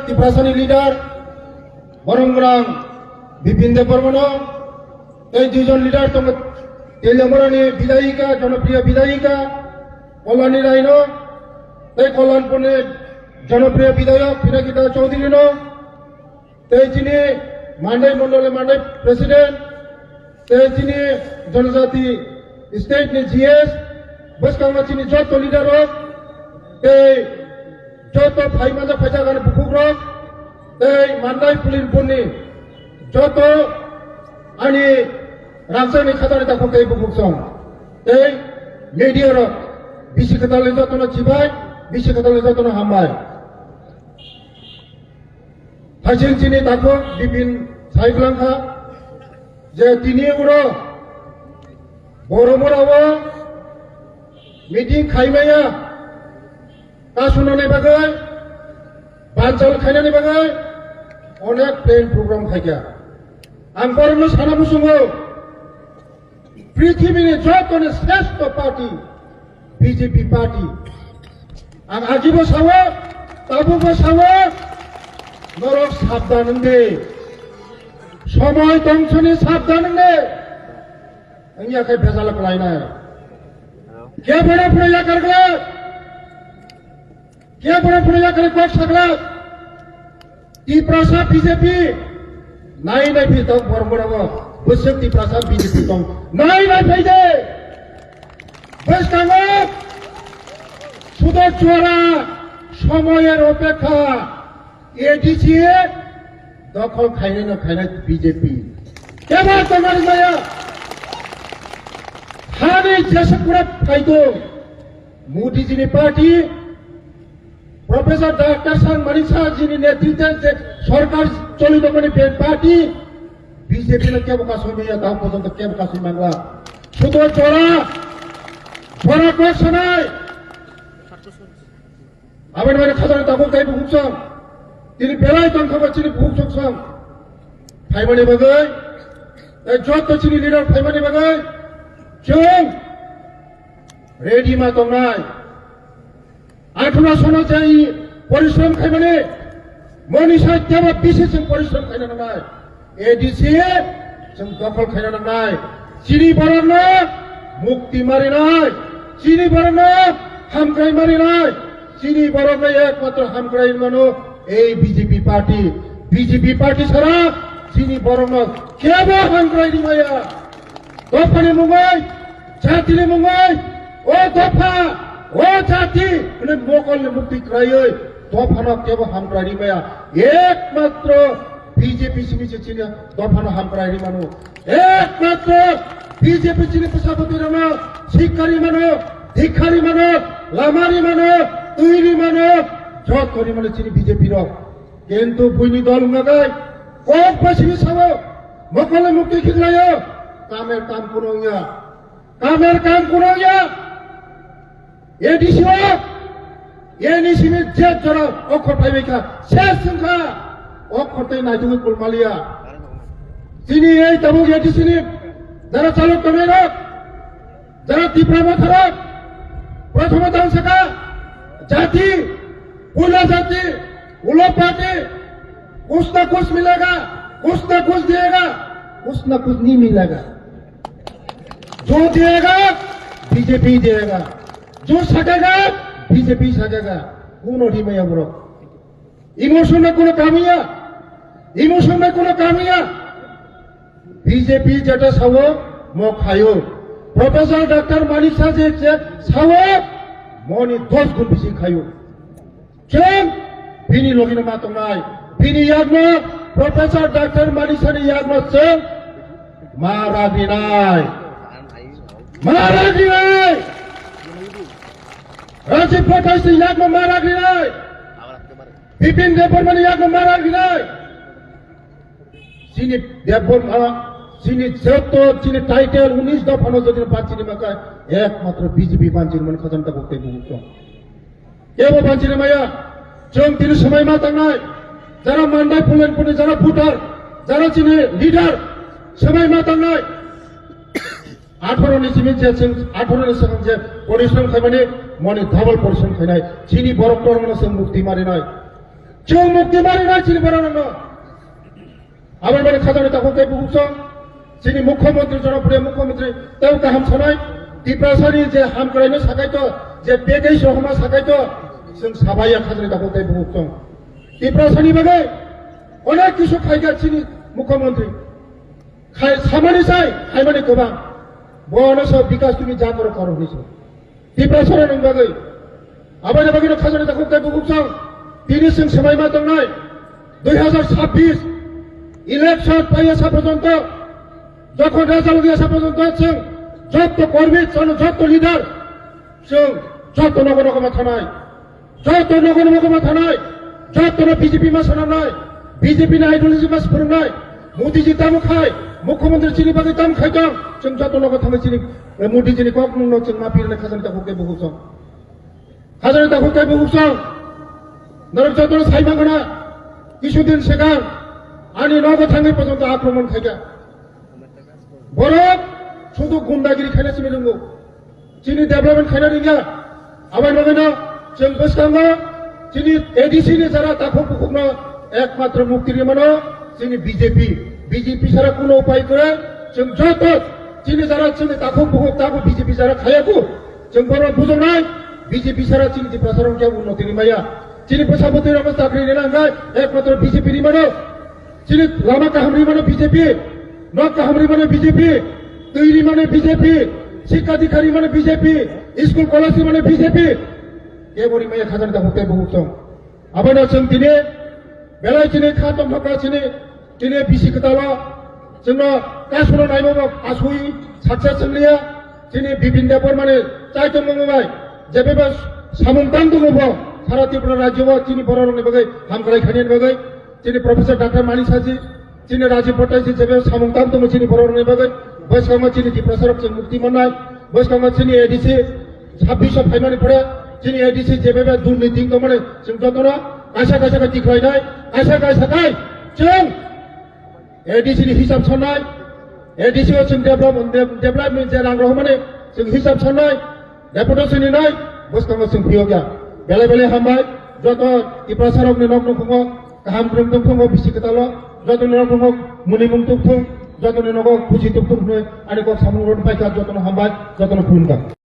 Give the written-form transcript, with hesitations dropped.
ত্রিপ্রাসানি leader বরংগ্রাম Bipin Debbarman এই দুইজন leader তোমার তেলেঙ্গানানি বিধায়িকা জনপ্রিয় বিধায়িকা কল্যাণী রায় এই কল্যাণপুরের জনপ্রিয় বিধায়ক পিনাকিতা চৌধুরী এই যিনি মান্ডাই মন্ডলের মান্ডাই প্রেসিডেন্ট এই যিনি জনজাতি স্টেট ने जीएस बस कांगा चिनी जो लीडर हो এই যত ভাই মাজা ফাইজা গানে বুকুক রক এই মান্দাই পুলিন পুনি যত আনি রাজধানী খাতারে দেখো এই বুকুক সং এই মিডিয়া রক বিশি খাতালে যত না চিবাই বিশি খাতালে যত না হামাই হাসিন চিনি দেখো বিপিন সাইফলাংখা যে তিনি উড়ো বড় বড় মিটিং খাইমায়া কাশুনাनै বাগै बानचाल खायनानै बागै अनेक प्लेन प्रग्राम खायगा आं बरनो साना बुसुङो पृथ्वीनि जतनो श्रेष्ठ पार्टी बीजेपी पार्टी आं आजिबो सावो ताबुबो सावो नरक साबधान दे समय दंसनि साबधान दे आंनि आखाय भेजाल लायनाय के बड़ा प्रया करगला क्या बड़ा प्रया करे कोक सकला ত্রিপ্রাসা बीजेपी नाई नाई भी तो बरबराव बसक ত্রিপ্রাসা बीजेपी तो नाई नाई फाइदे बस कांगो सुदर चोरा समयेर अपेक्षा एडीसी दखल खायने न खायना बीजेपी केबार तोमार जाया हानि जेसेपुरा फाइदो Modi ji party professor doctor सान मणि शाह जी नेतृत्व से सरकार चलित पार्टी बीजेपी ने क्या बका समय दाव पर्यंत क्या बका मांगला सुदर चोरा बड़ा कोसनाय आबाद माने खाजाना दाबो गाय बुकसं तिनि बेलाय तंखबा चिनि बुकसं फाइमानि बागै जत चिनि लिडार फाइमानि बागै जों रेडी मा दंनाय 18 सना जाय परिश्रम खायमाने मनीषा केबा बिसेसजों परिश्रम खायना नाय एडीसी जों दखल खायना नाय चिनि बरनो मुक्ति मारिनाय चिनि बरनो हामग्राय मारिनाय चिनि बरनो एकमात्र हामग्राय मानो এই বিজেপি পার্টি ছাড়া চিনি বরনো কেবো হামগ্রায় মায়া দফানি মুঙ্গাই জাতিনি মুঙ্গাই ও দফা ओ जाति उन्हें मोकल ने मुक्ति कराई दफाना केवल हम कराई माया एकमात्र बीजेपी से चिन्ह दफाना हम कराई मानो एकमात्र बीजेपी चिन्ह प्रसापति रानो शिकारी मानो धिकारी मानो लामारी मानो तुईरी मानो जो करी मानो चिन्ह बीजेपी रो किंतु बुनी दल नगाई कोक पश्चिमी सावो मोकल ने मुक्ति खिलायो कामेर काम कुरोंया एडीसी एनईसी में जेट जरा अखर फाइबेखा शेष संखा अखरते नाइदुङै कुलमालिया चिनि এই তাবুক एडीसी नि যারা চালক কর্মীরা যারা তীব্রমা খারাপ প্রথম দাংশকা জাতি उला जाति उला पार्टी कुछ ना कुछ मिलेगा कुछ ना कुछ देगा कुछ ना कुछ नहीं मिलेगा जो देगा बीजेपी देगा जो सकेगा बीजेपी सकेगा कौन ओढ़ी में अब इमोशन में कोनो कामिया बीजेपी जेटा सावो मो खायो प्रोफेसर डॉक्टर मणि शाह जी सावो मनी 10 गुण बेसि खायो क्यों बिनी लोगिनो मातंगाय बिनी यागनो प्रोफेसर डॉक्टर मणि शाह नि यागनो जों मारागिनाय राजीव पठाई से यागनो मारागिनाय बिपिन देबबर्मन यागनो मारागिनाय चिनि देबबर्मन चिनि जतो चिनि टाइटल 19 दफानो जदिन पाचिनि माका एकमात्र बीजेपी बांचिनि मन खजनता बक्ते बुङो केबो बांचिनि माया जों तिनि समय मा थांनाय जारा मान्दाय पुलेनपुरनि जारा भुटार जारा चिनि लिडार समय मा थांनाय 18 नि सिमिन जे 18 नि सिगां जे परिश्रम खायमाने मनि डाबल परिश्रम खायनाय चिनि बरक तरमनो जों मुक्ति मारिनाय जों मुक्ति मारिनाय चिनि बरानो आबाद माने खाजानि ताखौ कै बुहुसं चिनि मुख्यमंत्री जनप्रिय मुख्यमंत्री तेव गाहाम सानाय दिप्रासानि जे हामग्रायनो साखायथ जे बेगै सहमा साखायथ जों साबाया खाजानि ताखौ कै बुहुसं दिप्रासानि बागै अनेक किसु खायगा चिनि मुख्यमंत्री खाय सामानि साय खायमानि गोबां बनस विकास तुमि जागर करो हिसो दिप्रासानि बागै आबाद बागै खाजानि ताखौ कै बुहुसं তিনি সিং সময়মা দंनाय 2026 ইলেকশন পাই আসা পর্যন্ত যখন রেজাল্ট দিয়ে আসা পর্যন্ত जों যত কর্মী যত লিডার जों যত নগর নগমা থানায় যত নগর নগমা থানায় যত বিজেপি মা সানাय বিজেপি না আইডিयोलॉजी মাস फोरोंनाय मोदीजी दाम खाय मुख्यमंत्री चिनि बागै दाम खायदों जों যত नगर थाङो चिनि मोदीजीनि कक मुंनो जों माफिरनो खाजानि ताखौ कै बुहुसं खाजानि ताखौ कै बुहुसं नरक जतन साइमागना কিছুদিন সেখান আনি নগর থাঙ্গি পর্যন্ত আক্রমণ খাইগা বড় শুধু গুন্ডাগিরি খাইনা চিনি রঙ্গো চিনি ডেভেলপমেন্ট খাইনা রিঙ্গা আবার নগেনা जों गोसोखाङो চিনি এডিসি নি যারা তাখौ বুকুনো একমাত্র মুক্তির মানো চিনি বিজেপি ছাড়া কোনো উপায় করে जों যত চিনি যারা চিনি তাখौ বুকুক তাখौ বিজেপি যারা খায়াকু जों বড় বুঝনাই বিজেপি ছাড়া চিনি প্রসারণ কে উন্নতি নিমায়া চিনি প্রশাসনের অবস্থা করিয়ে নাঙ্গাই একমাত্র বিজেপি রিমানো চিনি লামা কাহামরি মানে বিজেপি নক কাহামরি মানে বিজেপি তৈরি মানে বিজেপি শিক্ষাধিকারী মানে বিজেপি স্কুল কলেজ মানে বিজেপি এবরি মায়া খাজানি তাখौ कै बुहुसं আবানো जों दिनै बेलाय चिनि खातम हका चिनि दिनै बिसि खोथाल' जोंनो गासैबो नायबाबो आसुइ साक्सेस जोंनिया चिनि बिपिन देबर माने चाइतम मंगबाय जेबेबो सामंतान दङबो सारा त्रिपुरा राज्योआव चिनि बर' रंनि बागै हामग्राय खायनायनि बागै चिनि प्रफेसर डॉक्टर मानिक साजी चिनि राजीव भट्टाचार्य जेबे सामंतान दङ चिनि बर' रंनि बागै बैसकामा चिनि दिप्रासाराव जों मुक्ति मोननाय बैसकामा चिनि एडिसि 26 फाइनानि परे चिनि एडिसि जेबेबे दुर्नीति दंमोन जों जतनो कायसा कायसा दिखायनाय कायसा कायसाखाय जों एडिसि नि हिसाब साननाय एडिसि जों डेभलपमेन्ट जे रां रहमाने जों हिसाब साननाय डेपुटेसन होनाय बैसकामा जों भियोगा बेले बेले हामबाय जत दिप्रासाराव नक नखङो गाहाम ब्रह्म दंफङो बिसि खोथाल' जत नखङो मुनिमुं दंफं जत नखङो खुजि दंफं आरो सामुं रोड पाइका जतन हामबाय जतन खुलुमबाय